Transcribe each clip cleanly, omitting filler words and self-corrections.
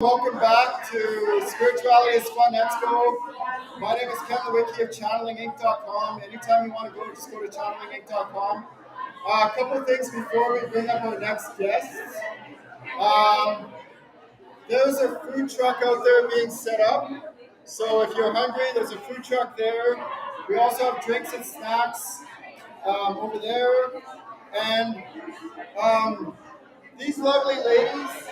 Welcome back to Spirituality is Fun Expo. My name is Ken Lewicki of channelinginc.com. Anytime you want to go, just go to channelinginc.com. A couple of things before we bring up our next guests. There's a food truck out there being set up. So if you're hungry, there's a food truck there. We also have drinks and snacks over there. And these lovely ladies,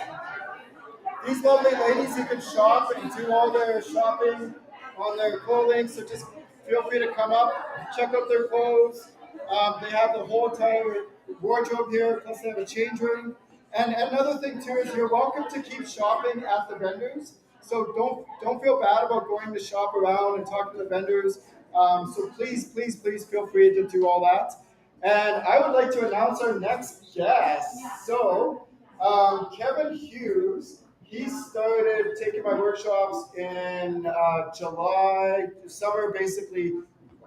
you can shop and do all their shopping on their clothing. So just feel free to come up, check out their clothes. They have the whole entire wardrobe here, plus they have a change room. And another thing too is you're welcome to keep shopping at the vendors. So don't feel bad about going to shop around and talk to the vendors. So please feel free to do all that. And I would like to announce our next guest. So Kevin Hughes. He started taking my workshops in summer, basically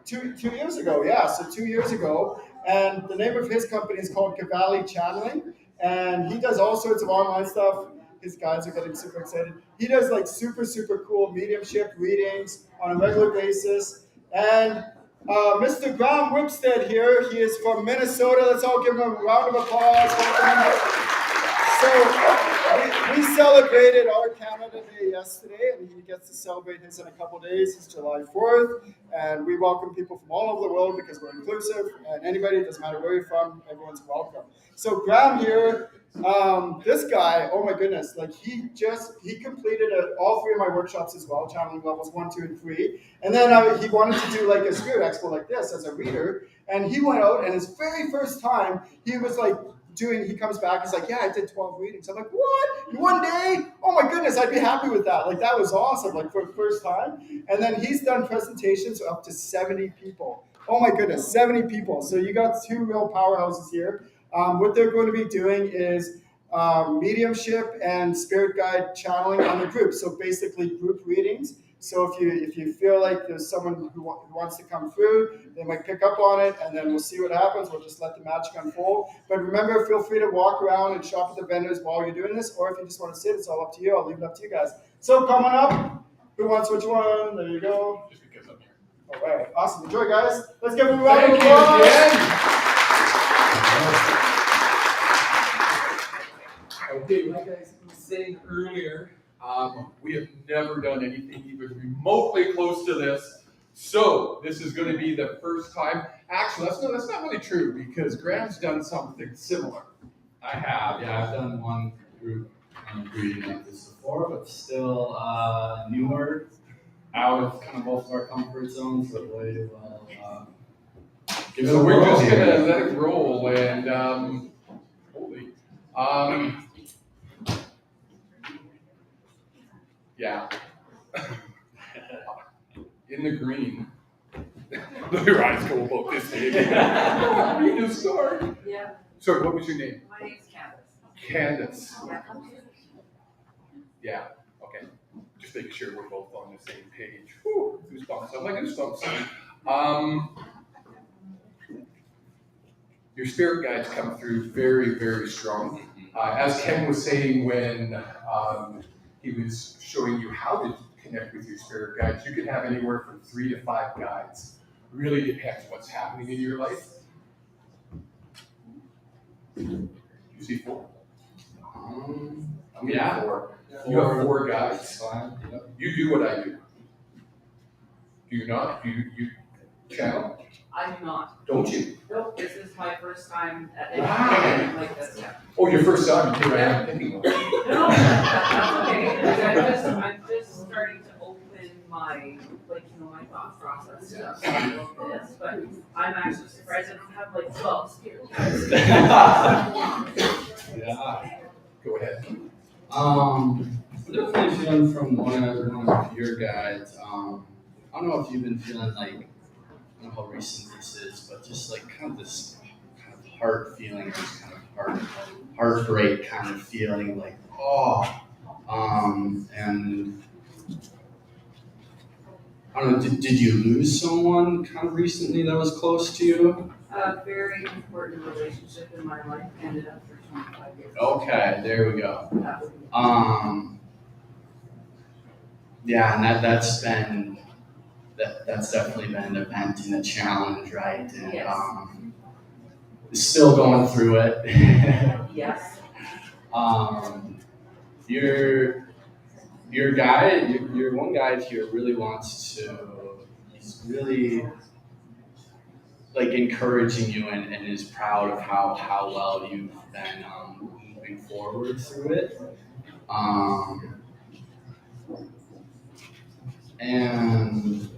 two years ago. Yeah, so 2 years ago. And the name of his company is called Cavalli Channeling. And he does all sorts of online stuff. His guys are getting super excited. He does like super cool mediumship readings on a regular basis. And Mr. Grahm Wibstad here, he is from Minnesota. Let's all give him a round of applause. So we celebrated our Canada Day yesterday, and he gets to celebrate his in a couple days. It's July 4th, and we welcome people from all over the world because we're inclusive, and anybody, it doesn't matter where you're from, everyone's welcome. So Grahm here, this guy, oh my goodness, like he completed all three of my workshops as well, channeling levels 1, 2, and 3, and then he wanted to do like a spirit expo like this as a reader, and he went out, and his very first time, he was like, he comes back, he's like, yeah, I did 12 readings. I'm like, what? In 1 day? Oh my goodness, I'd be happy with that. Like, that was awesome, like for the first time. And then he's done presentations up to 70 people. Oh my goodness, 70 people. So you got two real powerhouses here. What they're going to be doing is mediumship and spirit guide channeling on the group. So basically group readings. So if you feel like there's someone who wants to come through, they might pick up on it, and then we'll see what happens. We'll just let the magic unfold. But remember, feel free to walk around and shop at the vendors while you're doing this, or if you just want to sit, it's all up to you. I'll leave it up to you guys. So coming up, who wants which one? There you go. Just because I'm here. All right, awesome. Enjoy, guys. Let's give them a round of applause. Okay, like I was saying earlier, we have never done anything even remotely close to this. So this is going to be the first time. Actually, that's not really true because Graham's done something similar. I have, yeah. I've done one group reading like this before, but still newer, out of kind of both of our comfort zones. But way well. So we're just gonna let it roll and yeah. In the green. Look at your eyes go about this baby. Read a story. Yeah. Sorry, what was your name? My name's Candace. Candace. Yeah. Yeah, okay. Just making sure we're both on the same page. Whew, goosebumps. I'm like goosebumps. Your spirit guides come through very strong. As Ken was saying when he was showing you how to connect with your spirit guides, you can have anywhere from 3 to 5 guides. Really depends what's happening in your life. You see 4? Yeah. 4. You have 4 guides. Yep. You do what I do. Do you not? You channel? I do not. Don't you? Nope, this is my first time at Wow. anything like this. Yeah. Oh, your first time? Here I am thinking of it. No, that's okay. I'm just starting to open my, my thought process stuff. This, but I'm actually surprised I don't have 12 spirit guides. Yeah. Go ahead. I'm definitely feeling from one of your guides. I don't know if you've been feeling I don't know how recent this is, but just kind of this kind of heart feeling, this kind of heartbreak kind of feeling, and I don't know, did you lose someone kind of recently that was close to you? A very important relationship in my life ended after 25 years. Okay, there we go. That would be yeah, and that's definitely been an event and a challenge, right? And Yes. Still going through it. Yes. Your guy, your one guy here really wants to. He's really like encouraging you and is proud of how well you've been moving forward through it. And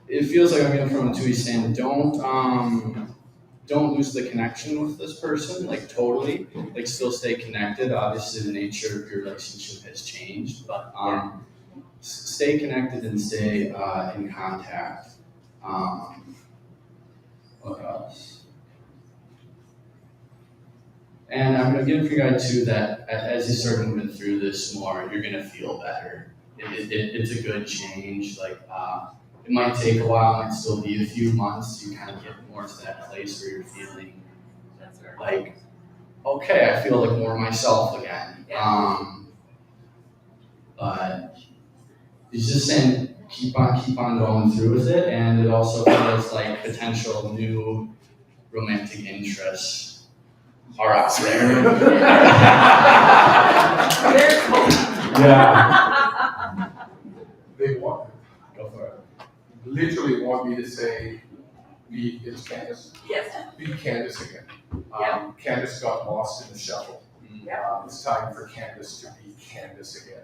it feels like I'm getting from it too. He's saying don't lose the connection with this person, like totally, like still stay connected. Obviously, the nature of your relationship has changed, but stay connected and stay in contact. What else? And I'm going to give you guys too that as you start moving through this more, you're going to feel better. It's a good change. Like it might take a while, it might still be a few months to kind of get more to that place where you're feeling like, okay, I feel like more myself again. But he's just saying keep on going through with it, and it also feels like potential new romantic interests are out there. There's hope. Yeah. They want, Go for it. literally want me to say, it's Candace. Yes. Be Candace again. Yeah. Candace got lost in the shuffle. Yeah. It's time for Candace to be Candace again.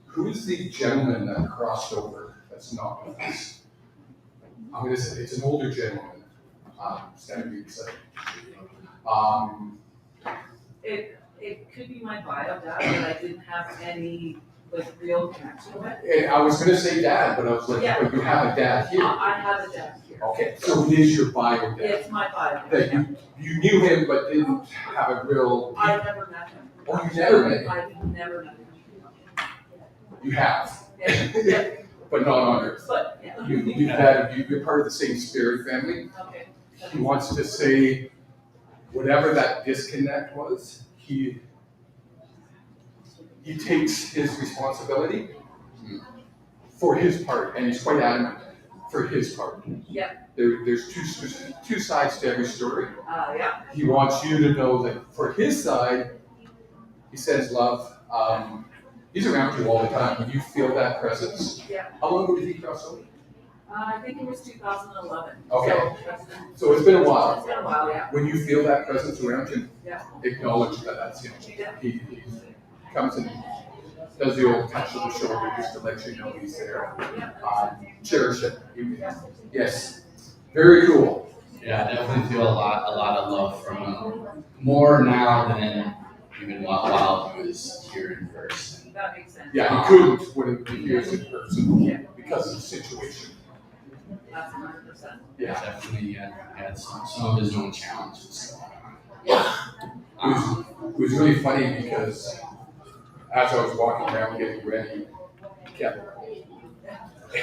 Who's the gentleman that crossed over that's not with us? I'm going to say it's an older gentleman. Standing beside. It could be my bio dad, but I didn't have any like real connection with. And I was going to say dad, but I was like, Yeah. but you have a dad here. I have a dad here. Okay, so it is your bio dad. It's my bio That dad. you knew him but didn't have a real. I never met him. Oh, you never met him? I've never met him. You have, Yeah. but not on earth. But yeah. You're part of the same spirit family. Okay. He wants to say whatever that disconnect was, he takes his responsibility for his part, and he's quite adamant for his part. Yeah. There's two sides to every story. Yeah. He wants you to know that for his side, he says love. He's around you all the time. You feel that presence. Yeah. How long ago did he cross over? I think it was 2011. Okay. So So it's been a while. it's been a while, yeah. When you feel that presence around you, Yeah. acknowledge that that's him. Yeah. He comes and does the old touch of the shoulder just to let you know he's there. Cherish it. Yes. Very cool. Yeah, I definitely feel a lot of love from him. More now than even while he was here in person. That makes sense. Yeah, he couldn't when he was in person because of the situation. That's 100%. Yeah, definitely had some of his own challenges going on. It was really funny because as I was walking around getting ready, he kept,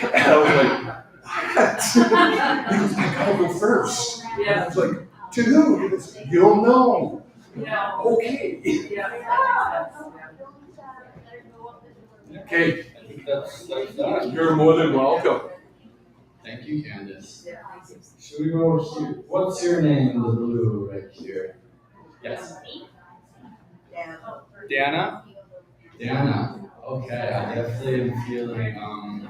and I was like, what? He goes, I gotta go first. Yeah. I was like, to who? He goes, you don't know. Yeah. Okay. Yeah, that makes sense. Okay, I think that's that. you're more than welcome. Thank you, Candace. Yeah. Thank you. Should we go here? What's your name in the blue right here? Yes. Dana? Dana. Okay, I definitely am feeling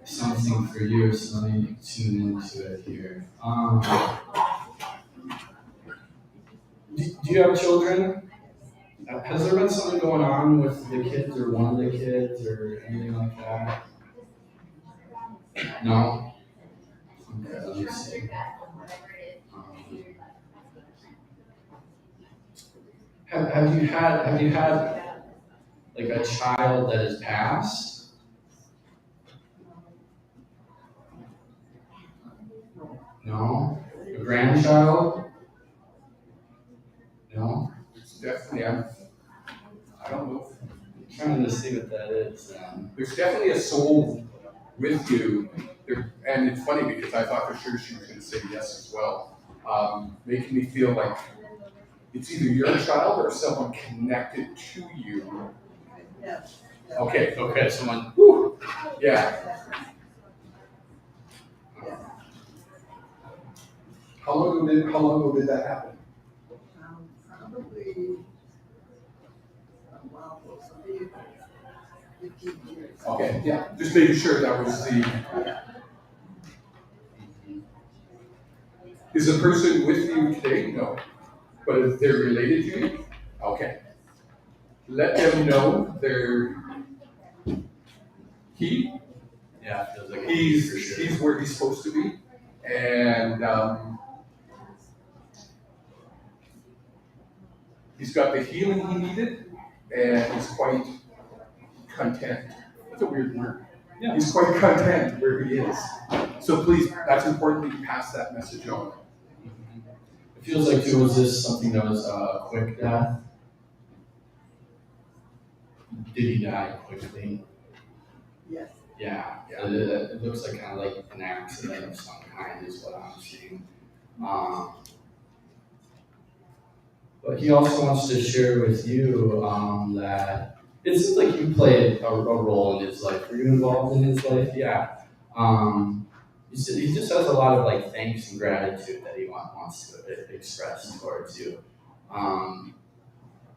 something for you, so let me tune into it here. Do you have children? Has there been something going on with the kids or one of the kids or anything like that? No? Okay, let me see. Have you had like a child that has passed? No? A grandchild? No? It's definitely, I don't know. I'm trying to see what that is. There's definitely a soul with you. And it's funny because I thought for sure she was going to say yes as well. Making me feel like it's either your child or someone connected to you Okay. Okay, someone. Whew. Yeah. How long ago did that happen? Probably, well, maybe 15 years. Okay, yeah, just making sure that was the. Is the person with you today? No. But if they're related to you? Okay. Let them know Yeah, it feels like he's where he's supposed to be. And he's got the healing he needed, and he's quite content. That's a weird word. Yeah. He's quite content where he is. So please, that's important that you pass that message on. It feels like too, was this something that was a quick death? Did he die quickly? Yes. Yeah. It looks like kind of like an accident of some kind is what I'm seeing. But he also wants to share with you that it seems like you played a role in his life. Were you involved in his life? Yeah. He just has a lot of like thanks and gratitude that he wants to express towards you.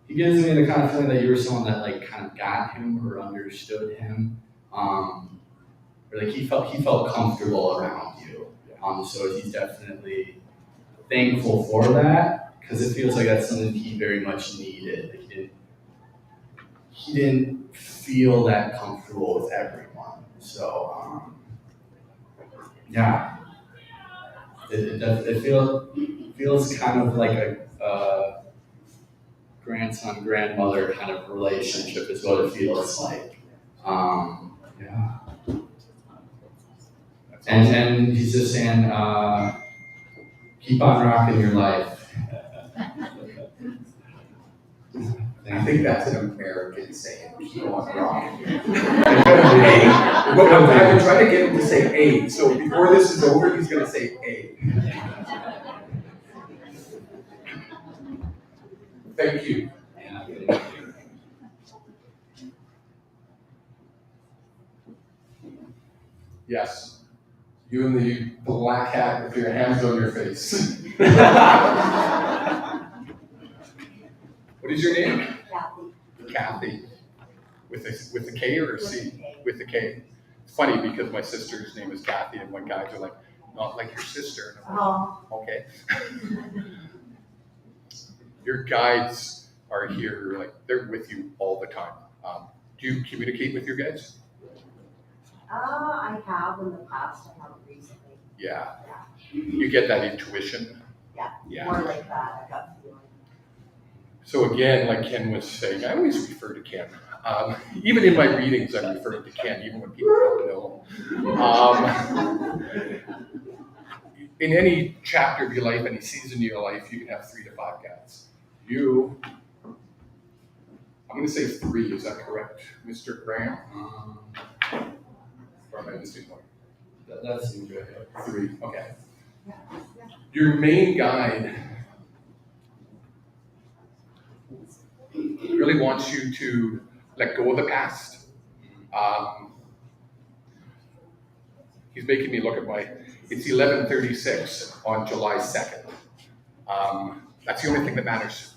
He gives me the kind of feeling that you were someone that like kind of got him or understood him, or like he felt comfortable around you. So he's definitely thankful for that because it feels like that's something he very much needed. Like he didn't feel that comfortable with everyone. So yeah, it feels kind of like a grandson grandmother kind of relationship is what it feels like. Yeah. And he's just saying, keep on rocking your life. I think that's an American saying, keep on rocking. I've been trying to get him to say A, so before this is over, he's going to say A. Thank you. Yes. You and the black hat with your hands on your face. What is your name? Kathy. Kathy. With a K or a C? With a K. It's funny because my sister's name is Kathy, and when guys are like, not like your sister. And I'm like, okay. Your guides are here, like they're with you all the time. Do you communicate with your guides? I have in the past, I haven't recently. Yeah. You get that intuition? Yeah. More like that, I got feeling. So again, like Ken was saying, I always refer to Ken. Even in my readings, I'm referring to Ken, even when people don't know. In any chapter of your life, any season of your life, you can have 3 to 5 guides. I'm going to say 3, is that correct, Mr. Grahm? Or am I missing one? That seems right. 3, okay. Your main guide really wants you to let go of the past. He's making me look at it's 11:36 on July 2nd. That's the only thing that matters.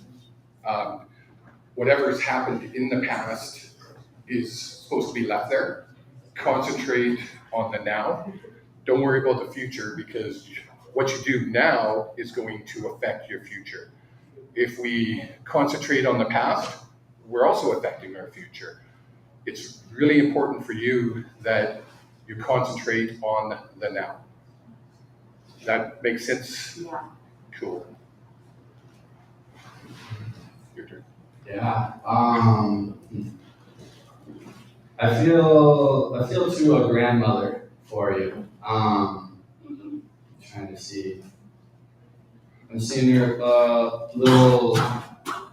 Whatever's happened in the past is supposed to be left there. Concentrate on the now. Don't worry about the future because what you do now is going to affect your future. If we concentrate on the past, we're also affecting our future. It's really important for you that you concentrate on the now. Does that make sense? Yeah. Cool. Your turn. Yeah. I feel to a grandmother for you. Trying to see. I'm seeing your little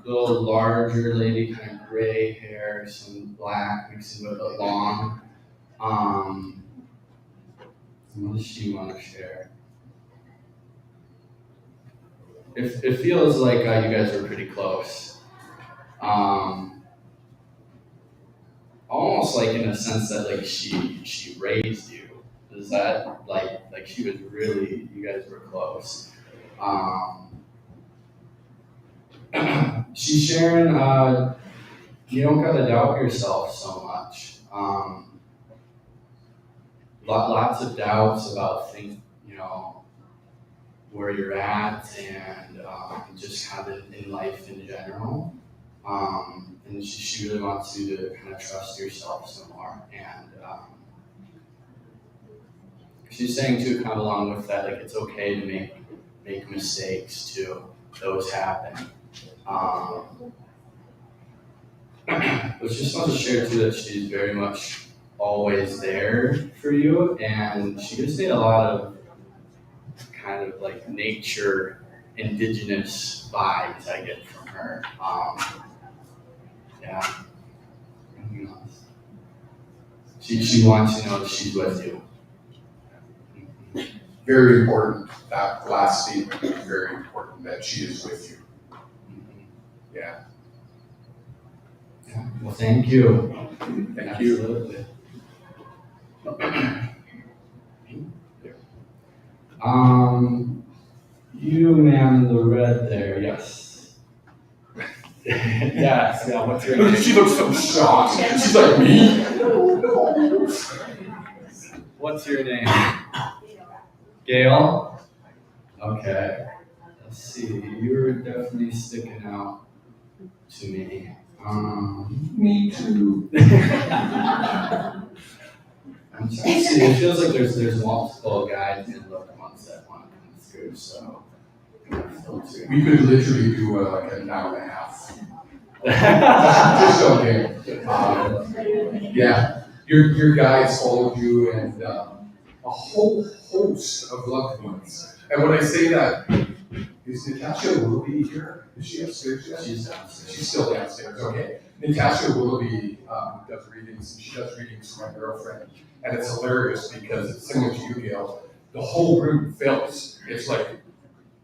larger lady, kind of gray hair, some black mixing with a long. What does she want to share? It feels like you guys are pretty close. almost like in a sense that like she raised you. Is that like she was really, you guys were close. She's sharing, you don't gotta doubt yourself so much. Lots of doubts about things, you know, where you're at and just kind of in life in general. And she really wants you to kind of trust yourself some more. And she's saying too, kind of along with that, like it's okay to make mistakes too. Those happen. But she just wants to share too that she's very much always there for you, and she gives me a lot of kind of like nature, indigenous vibes I get from her. Yeah. She wants you to know that she's with you. Very important. That last statement is very important, that she is with you. Yeah. Yeah. Well, thank you. Thank you. Absolutely. You man in the red there, yes. Yes, yeah, what's your name? She looks so shocked. She's like, me? What's your name? Gail? Okay. Let's see, you're definitely sticking out to me. Me too. I'm trying to see, it feels like there's multiple guides and loved ones that want to come through, so I'm gonna filter. We could literally do like an hour and a half. Just joking. Yeah, your guides followed you and a whole host of loved ones. And when I say that, is Natasha Willoughby here? Is she upstairs yet? She's downstairs. She's still downstairs, okay. Natasha Willoughby does readings, and she does readings for my girlfriend. And it's hilarious because, similar to you, Gail, the whole room fills. It's like,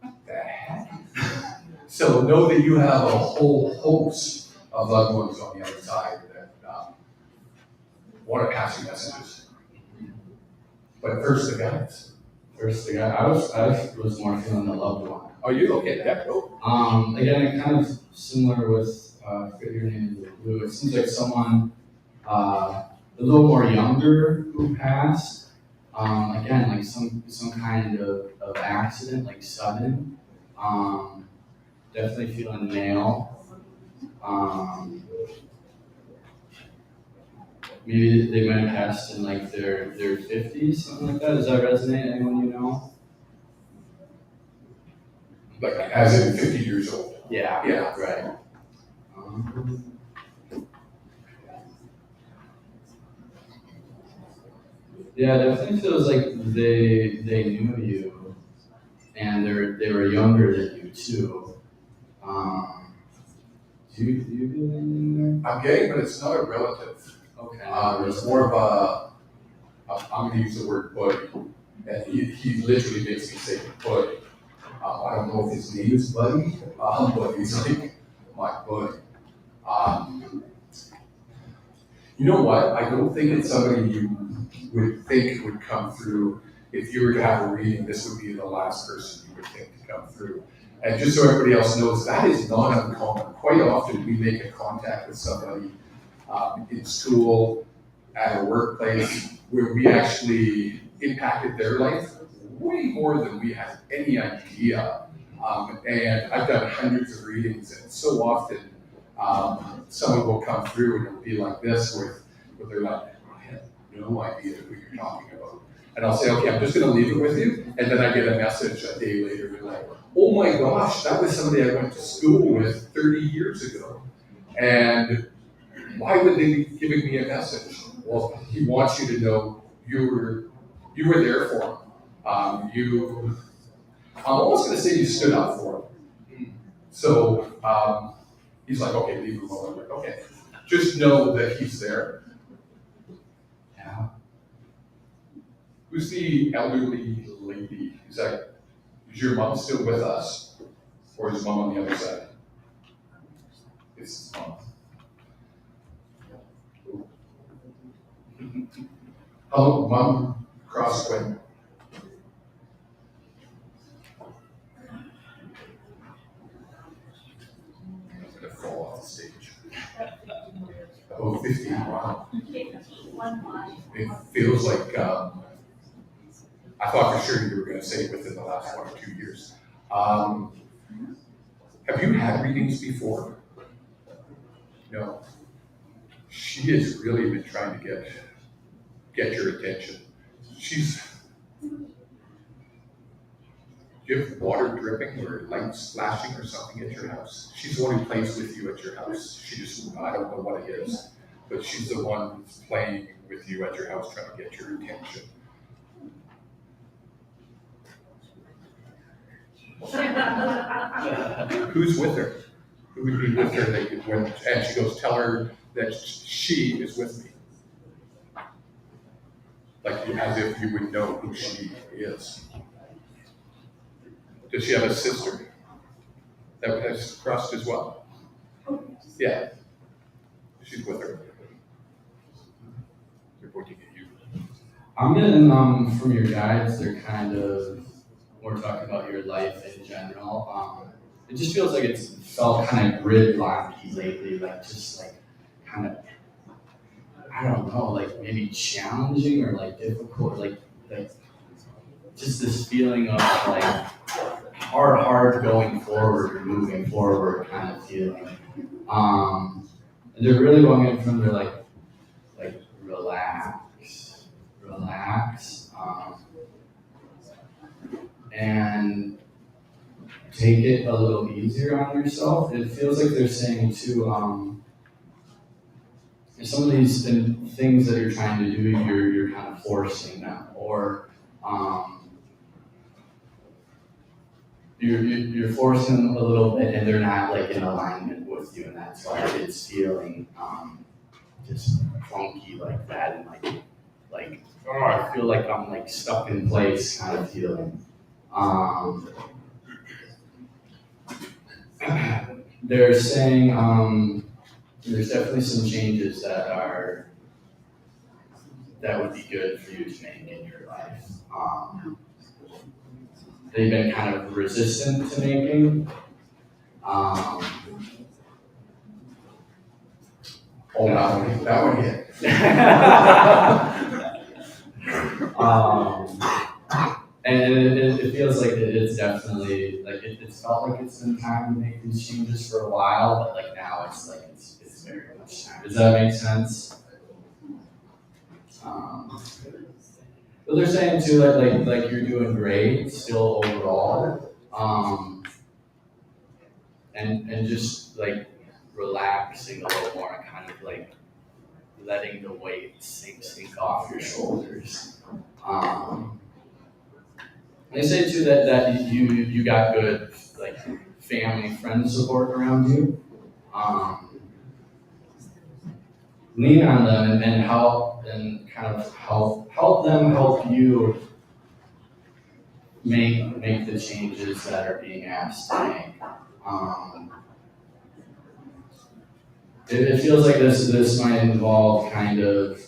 what the heck? So know that you have a whole host of loved ones on the other side that want to pass you messages. But first, the guides. First, the guy, I was more feeling the loved one. Are you okay? Yeah, go. Again, kind of similar with, I forget your name is Blue. It seems like someone a little more younger who passed. Again, like some kind of accident, like sudden. Definitely feeling male. Maybe they might have passed in like their 50s, something like that. Does that resonate? Anyone you know? Like, as in 50 years old. Yeah. Yeah. Right. Yeah, it definitely feels like they knew you, and they were younger than you too. Do you feel anything there? I'm gay, but it's not a relative. Okay. It's more of I'm going to use the word buddy. And he literally makes me say buddy. I don't know if his name is Buddy, but he's like my buddy. You know what? I don't think it's somebody you would think would come through. If you were to have a reading, this would be the last person you would think to come through. And just so everybody else knows, that is not uncommon. Quite often we make a contact with somebody in school, at a workplace, where we actually impacted their life way more than we had any idea. And I've done hundreds of readings, and so often someone will come through and it'll be like this, where they're like, I have no idea who you're talking about. And I'll say, okay, I'm just going to leave it with you. And then I get a message a day later, they're like, oh my gosh, that was somebody I went to school with 30 years ago. And why would they be giving me a message? Well, he wants you to know you were there for him. I'm almost going to say you stood up for him. So he's like, okay, leave him alone. I'm like, okay, just know that he's there. Yeah. Who's the elderly lady? Is your mom still with us? Or is mom on the other side? It's mom. Oh, Mom, crosswind. I'm gonna fall off the stage. Oh, 15, wow. It feels like, I thought for sure you were gonna say within the last 1 or 2 years. Have you had readings before? No. She has really been trying to get your attention. Do you have water dripping or lights flashing or something at your house? She's the one who plays with you at your house. I don't know what it is, but she's the one who's playing with you at your house trying to get your attention. Who's with her? Who would be with her and she goes, tell her that she is with me. Like as if you would know who she is. Does she have a sister that has crossed as well? Yeah. She's with her. They're pointing at you. I'm getting from your guides, they're kind of more talking about your life in general. It just feels like it's felt kind of gridlocky lately, like just like kind of, I don't know, like maybe challenging or like difficult, like just this feeling of like hard going forward or moving forward kind of feeling. And they're really going in from their like relax, and take it a little easier on yourself. It feels like they're saying too, some of these things that you're trying to do, you're kind of forcing them, or you're forcing them a little bit, and they're not like in alignment with you, and that's why it's feeling just funky like that, and like oh, I feel like I'm like stuck in place kind of feeling. They're saying there's definitely some changes that would be good for you to make in your life. They've been kind of resistant to making. Oh, that one hit. And it feels like it's definitely like it's felt like it's been time to make these changes for a while, but like now it's like it's very much time. Does that make sense? But they're saying too like you're doing great still overall, and just like relaxing a little more and kind of like letting the weight sink off your shoulders. They say too that you got good like family, friend support around you. Lean on them and help and kind of help them help you make the changes that are being asked to make. It feels like this might involve kind of,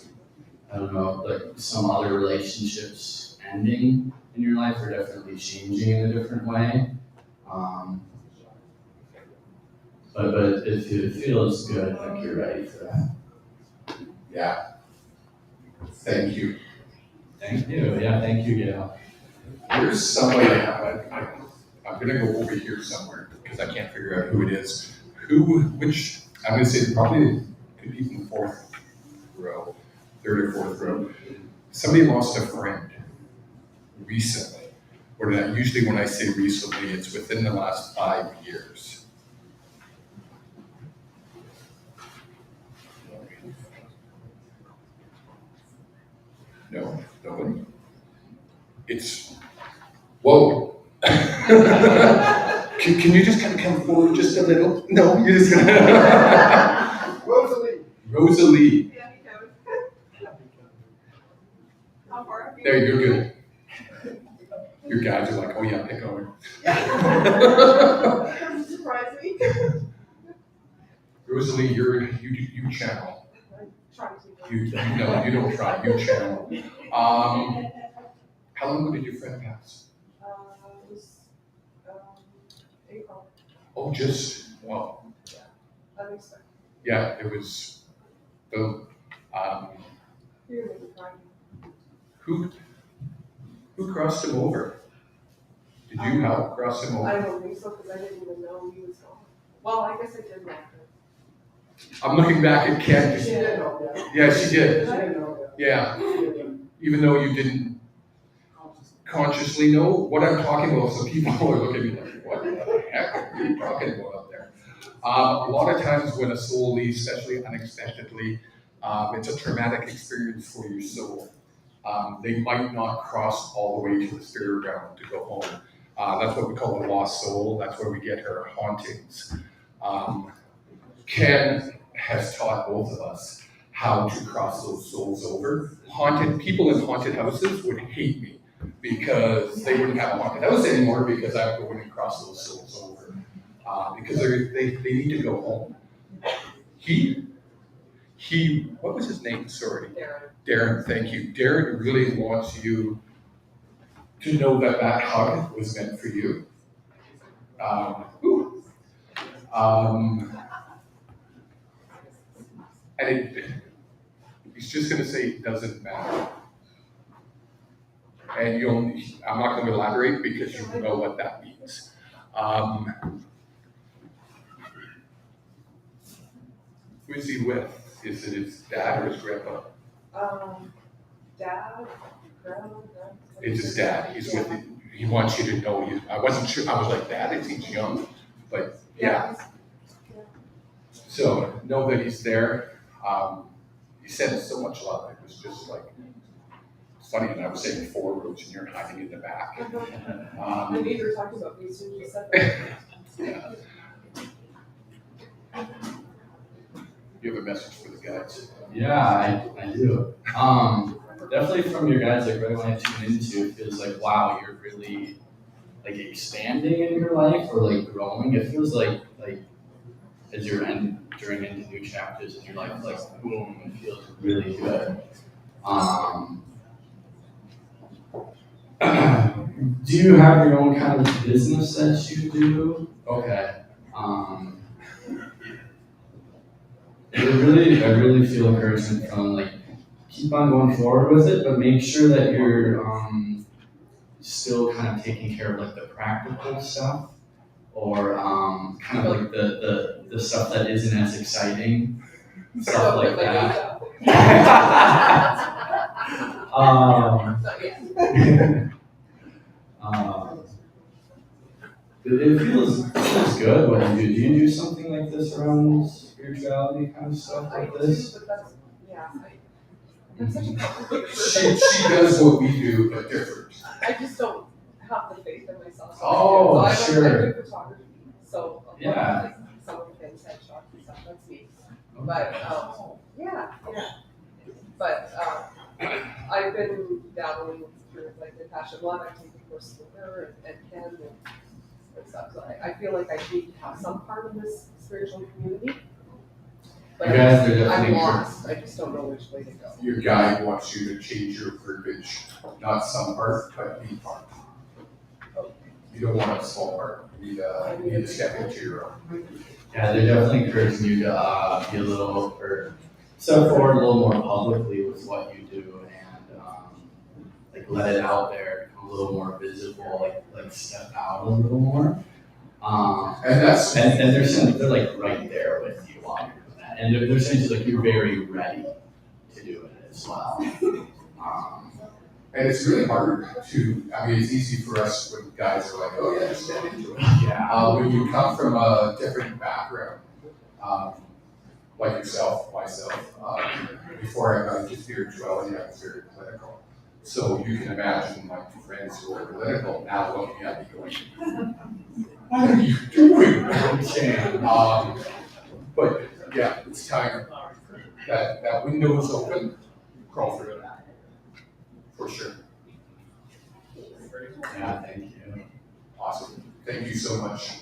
I don't know, like some other relationships ending in your life or definitely changing in a different way. But it feels good, like you're ready for that. Yeah. Thank you. Thank you. Yeah, thank you, Gail. There's somebody, I'm going to go over here somewhere because I can't figure out who it is. Which, I'm going to say probably could be in the fourth row, third or fourth row. Somebody lost a friend recently. Or that usually when I say recently, it's within the last 5 years. No, nobody. It's, whoa. Can you just kind of come forward just a little? No, you're just gonna. Rosalie. Yeah, he knows. How far? There, you're good. Your guys are like, oh yeah, pick on her. Doesn't surprise me. Rosalie, you channel. Trying to. No, you don't try. You channel. How long ago did your friend pass? It was, April, Oh, just well, unexpected. yeah. It was the You're gonna be crying. who crossed him over? Did you help cross him I over? don't think so, because I didn't even know he was gone. Well, I guess I did know. I'm looking back at Ken. She didn't know, yeah. Yeah, she did. She didn't know, Yeah, yeah. She didn't even though you didn't consciously know what I'm talking about, so people are looking at me like, what the heck are you talking about up there? A lot of times when a soul leaves, especially unexpectedly, it's a traumatic experience for your soul. They might not cross all the way to the spirit realm to go home. That's what we call a lost soul. That's where we get her hauntings. Ken has taught both of us how to cross those souls over. Haunted people in haunted houses would hate me because they wouldn't have a haunted house anymore because I would go in and cross those souls over because they need to go home. He, what was his name? Sorry. Darren, thank you. Darren really wants you to know that that hug was meant for you. And he's just going to say it doesn't matter. And I'm not going to elaborate because you know what that means. Who is he with? Is it his dad or his grandpa? Dad, grandma. It's his dad. He's with it. He wants you to know. I wasn't sure. I was like, Dad, it seems young. But yeah. So know that he's there. He sent so much love. It was just like, it's funny, and I was saying 4 rows and you're hiding in the back. I knew you were talking about me as soon as you said that. Yeah. You have a message for the guys? Yeah, I do. Definitely from your guys, like right when I tune into, it feels like, wow, you're really like expanding in your life or like growing. It feels like as you're entering into new chapters in your life, like boom, it feels really good. Do you have your own kind of business that you do? Okay. I really feel encouragement from like keep on going forward with it, but make sure that you're still kind of taking care of like the practical stuff or kind of like the stuff that isn't as exciting, stuff like that. It feels good when you do. Do you do something like this around spirituality kind of stuff like this? But that's, yeah. I'm such a complicated She person. does what we do, but different. I just don't have the faith in myself. Oh, I sure. do photography, so Yeah. like some of the things headshots and stuff, that's me. But yeah. But I've been dabbling through like Natasha, Mott. I've taken courses with her and Ken and stuff. So I feel like I need to have some part of this spiritual community. But You guys are I'm definitely lost. I just don't know which way to go. Your guide wants you to change your verbiage, not some part, but the part. You don't want a small part. You need to step into your own. Yeah, they're definitely encouraging you to be a little, or step forward a little more publicly with what you do and like let it out there, become a little more visible, like step out a little more. And that's And they're saying they're like right there with you while you're doing that. And they're saying like you're very ready to do it as well. and it's really hard to. I mean, it's easy for us when guys are like, "Oh yeah, just step into it." Yeah. When you come from a different background, like yourself, myself, before I got into spirituality, I was very political. So you can imagine my friends who are political now looking at me going, "What are you doing?" But yeah, it's time that window is open. Crawl through it, for sure. Yeah, thank you. Awesome. Thank you so much.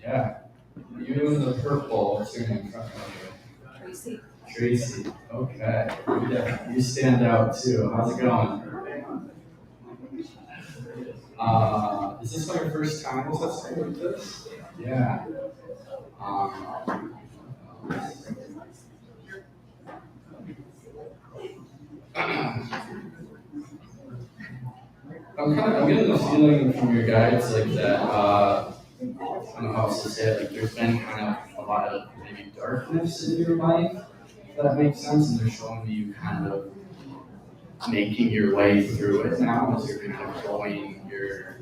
Yeah. You in the purple, what's your name? Tracy. Tracy. Okay. You stand out too. How's it going? Is this like your first time assessing with this? Yeah. I'm getting the feeling from your guides like that, I don't know how else to say it, like there's been kind of a lot of maybe darkness in your life, if that makes sense, and they're showing me you kind of making your way through it now as you're kind of going, you're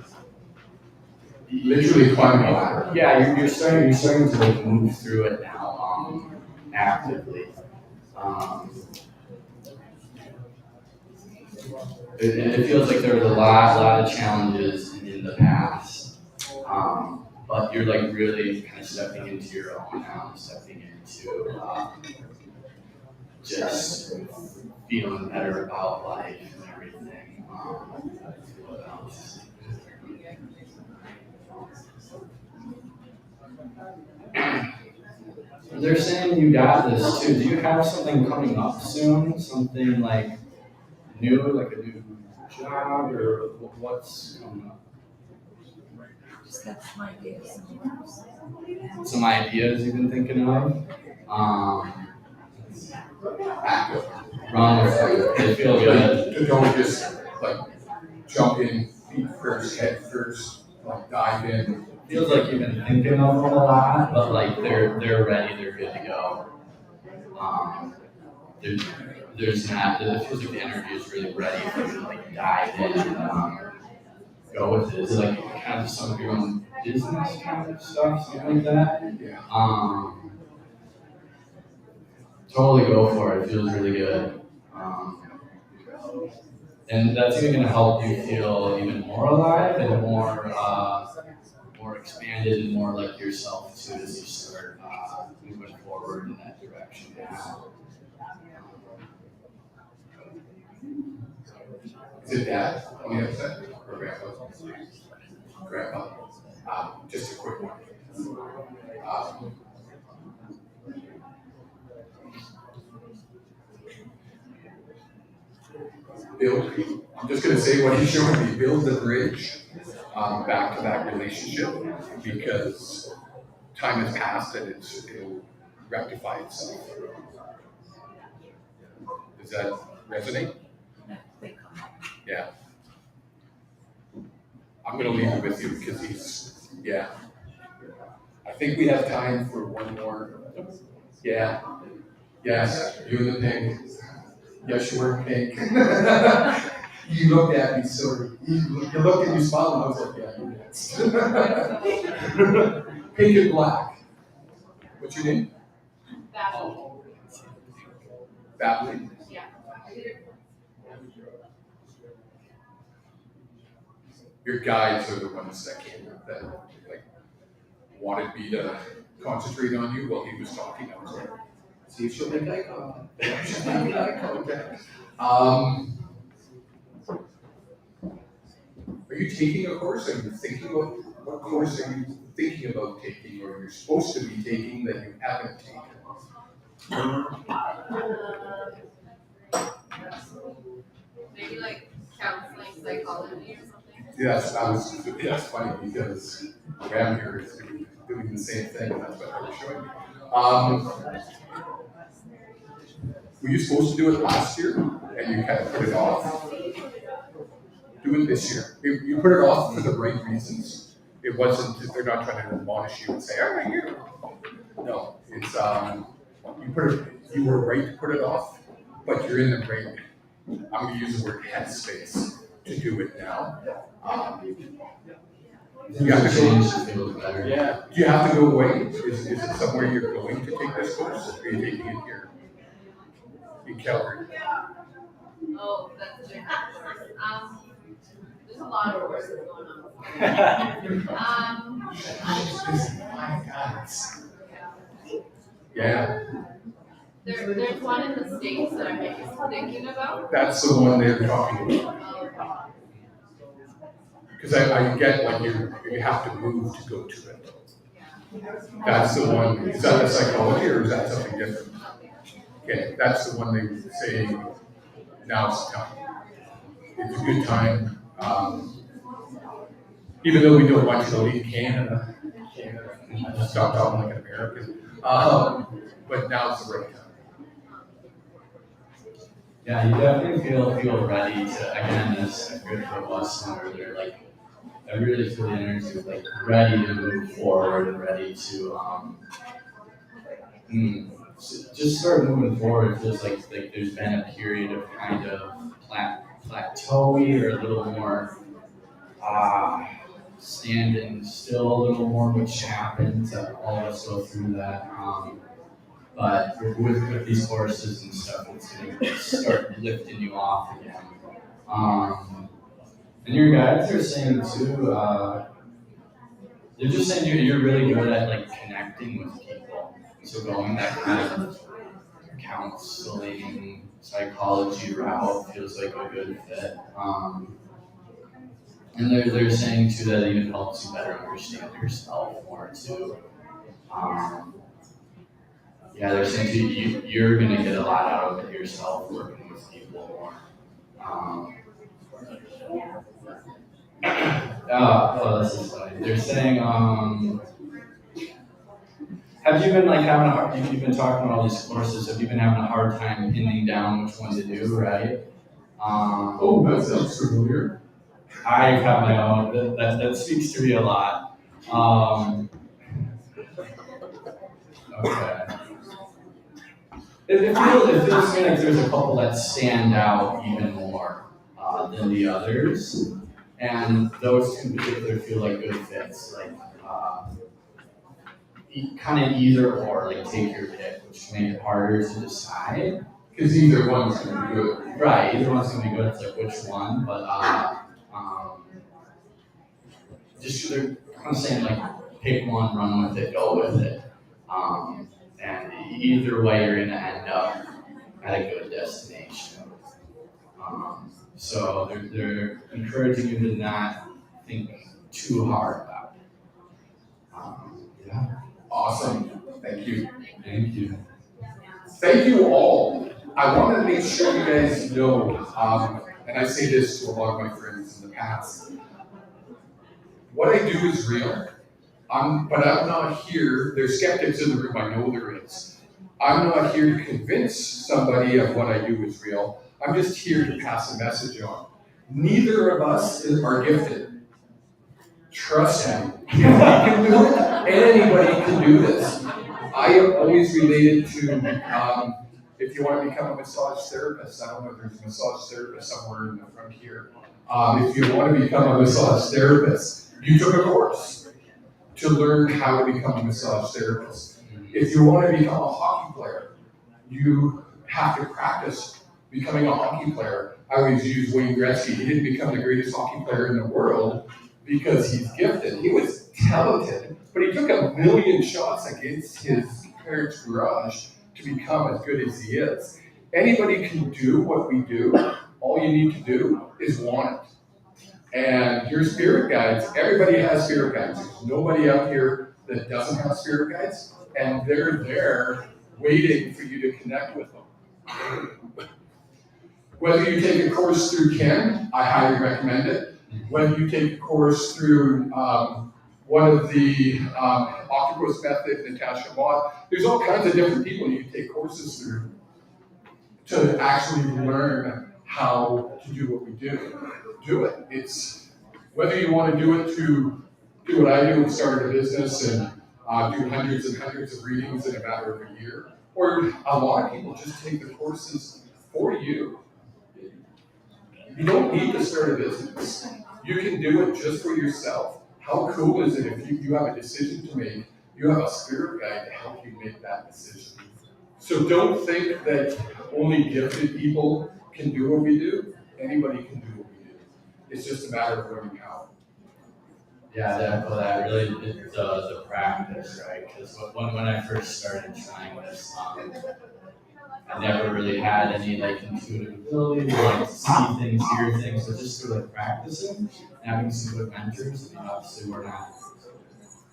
Literally climbing a ladder. yeah, you're starting to like move through it now, actively. It feels like there was a lot of challenges in the past, but you're like really kind of stepping into your own now, stepping into just feeling better about life and everything. What else? They're saying you got this too. Do you have something coming up soon? Something like new, like a new job, or what's coming up? Just got some ideas. Some ideas you've been thinking of? Wrong. They feel good. Don't just like jump in feet first, head first, like dive in. Feels like you've been thinking of them a lot, but like they're ready, they're good to go. There's not. It feels like the energy is really ready for you to like dive in and go with it. Is it like kind of some of your own business kind of stuff, something like that? Yeah. Totally go for it. It feels really good. And that's even going to help you feel even more alive and more expanded and more like yourself too as you start moving forward in that direction. Is it Dad on the other side or Grandpa? Grandpa. Just a quick one. Build. I'm just going to say what he's showing me. Build the bridge, back-to-back relationship, because time has passed and it'll rectify itself. Does that resonate? Yeah. I'm going to leave it with you because yeah. I think we have time for one more. Yeah. Yes, you in the pink. Yes, you were pink. You looked at me, so you looked and you smiled, and I was like, yeah, you're next. Pink and black. What's your name? Batley. Yeah. Your guides are the ones that came that like wanted me to concentrate on you while he was talking. I was like, see if she'll make eye contact. She's making eye contact. Are you taking a course? Are you thinking about what course are you thinking about taking, or you're supposed to be taking that you haven't taken? Maybe like counseling, psychology or something. Yes, that's funny because Grahm here is doing the same thing, and that's what I was showing you. Were you supposed to do it last year, and you kind of put it off? Do it this year. You put it off for the right reasons. It wasn't, they're not trying to admonish you and say, all right, here. No, it's, you were right to put it off, but you're in the right, I'm going to use the word headspace to do it now. You have to go, yeah. Do you have to go away? Is it somewhere you're going to take this course? Or are you taking it here? In Calgary? Oh, that's a different course. There's a lot of courses going on. Yeah. There's one in the States that I'm thinking about. That's the one they're talking about. Because I get like you have to move to go to it. That's the one, is that the psychology or is that something different? Okay, that's the one they were saying, now's the time. It's a good time. Even though we don't want you to leave Canada, I just stopped talking like an American. But now's the right time. Yeah, you definitely feel ready to, again, as a good for us earlier, like, I really feel the energy of like ready to move forward and ready to just start moving forward. It feels like there's been a period of kind of plateauing or a little more standing still a little more, which happens. All of us go through that. But with these courses and stuff, it's going to start lifting you off again. And your guides are saying too, they're just saying you're really good at like connecting with people. So going that kind of counseling, psychology route feels like a good fit. And they're saying too that it even helps you better understand yourself more too. Yeah, they're saying too you're gonna get a lot out of yourself working with people more. This is funny. They're saying, have you been like having a hard, you've been talking about all these courses, have you been having a hard time pinning down which one to do, right? That sounds familiar. I have my own, that speaks to me a lot. Okay. It feels to me like there's a couple that stand out even more than the others. And those in particular feel like good fits, like kind of either or, like take your pick, which can make it harder to decide. Because either one's gonna be good. Right, either one's gonna be good. It's like which one, but just they're kind of saying like pick one, run with it, go with it. And either way, you're gonna end up at a good destination. So they're encouraging you to not think too hard about it. Yeah. Awesome. Thank you. Thank you. Thank you all. I want to make sure you guys know, and I say this to a lot of my friends in the past, what I do is real. But I'm not here, there's skeptics in the room, I know there is. I'm not here to convince somebody of what I do is real. I'm just here to pass a message on. Neither of us are gifted. Trust me. If you can do it, anybody can do this. I always related to, if you want to become a massage therapist, I don't know if there's a massage therapist somewhere in the front here. If you want to become a massage therapist, you took a course to learn how to become a massage therapist. If you want to become a hockey player, you have to practice becoming a hockey player. I always use Wayne Gretzky. He didn't become the greatest hockey player in the world because he's gifted. He was talented, but he took 1,000,000 shots against his parents' garage to become as good as he is. Anybody can do what we do. All you need to do is want it. And your spirit guides, everybody has spirit guides. There's nobody out here that doesn't have spirit guides, and they're there waiting for you to connect with them. Whether you take a course through Ken, I highly recommend it. Whether you take a course through one of the Octopus method, Natasha, Mott, there's all kinds of different people you can take courses through to actually learn how to do what we do. Do it. It's whether you want to do it to do what I do and start a business and do hundreds and hundreds of readings in a matter of a year, or a lot of people just take the courses for you. You don't need to start a business. You can do it just for yourself. How cool is it if you have a decision to make, you have a spirit guide to help you make that decision. So don't think that only gifted people can do what we do. Anybody can do what we do. It's just a matter of learning how. Yeah, that really the practice, right? Because when I first started trying this, I never really had any like intuitive ability to like see things, hear things, so just through like practicing and having some good mentors. I mean, obviously we're not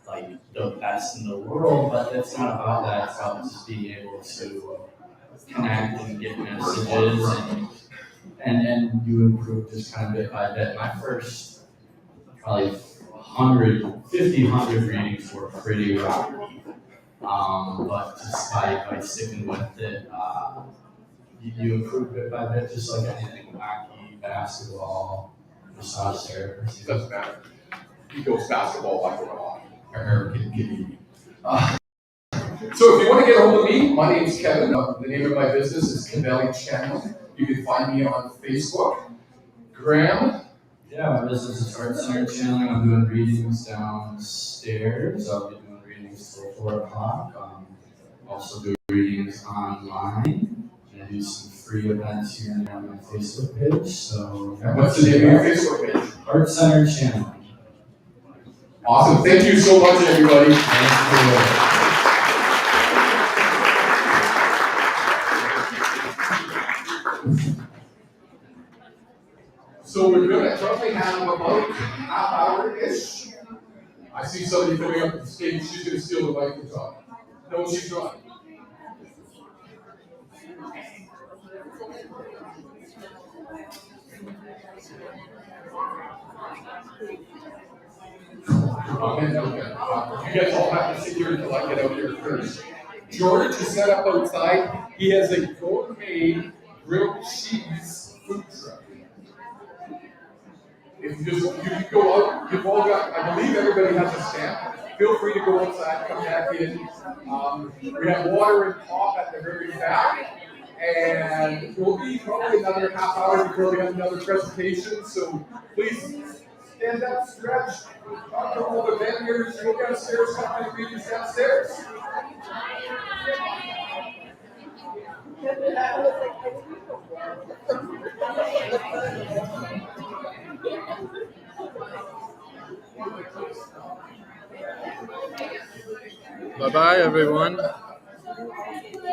like the best in the world, but it's not about that. It's about just being able to connect and get messages and you improve just kind of bit by bit. My first probably 100 readings were pretty rocky. But just by sticking with it, you improve bit by bit, just like anything, hockey, basketball, massage therapy. It doesn't matter. He goes basketball like or can So if you want to get hold of me, my name is Kevin. The name of my business is Canmore Channeling. You can find me on Facebook. Grahm. Yeah, my business is Art Center Channeling. I'm doing readings downstairs. I'll be doing readings till 4 o'clock. Also do readings online. And I do some free events here and there on my Facebook page. So And what's the name of your Facebook page? Art Center Channeling. Awesome. Thank you so much, everybody. So we're going to probably have about half hour-ish. I see somebody coming up to the stage. She's going to steal the mic and talk. No, she's not. Okay. You guys all have to sit here until I get out here first. George is set up outside. He has a gourmet grilled cheese food truck. If you can go out, you've all got, I believe everybody has a stamp. Feel free to go outside, come back in. We have water and pop at the very back. And it will be probably another half hour before we have another presentation. So please stand up, stretch, talk to all the vendors, go downstairs, talk to the readers downstairs. Bye-bye, everyone.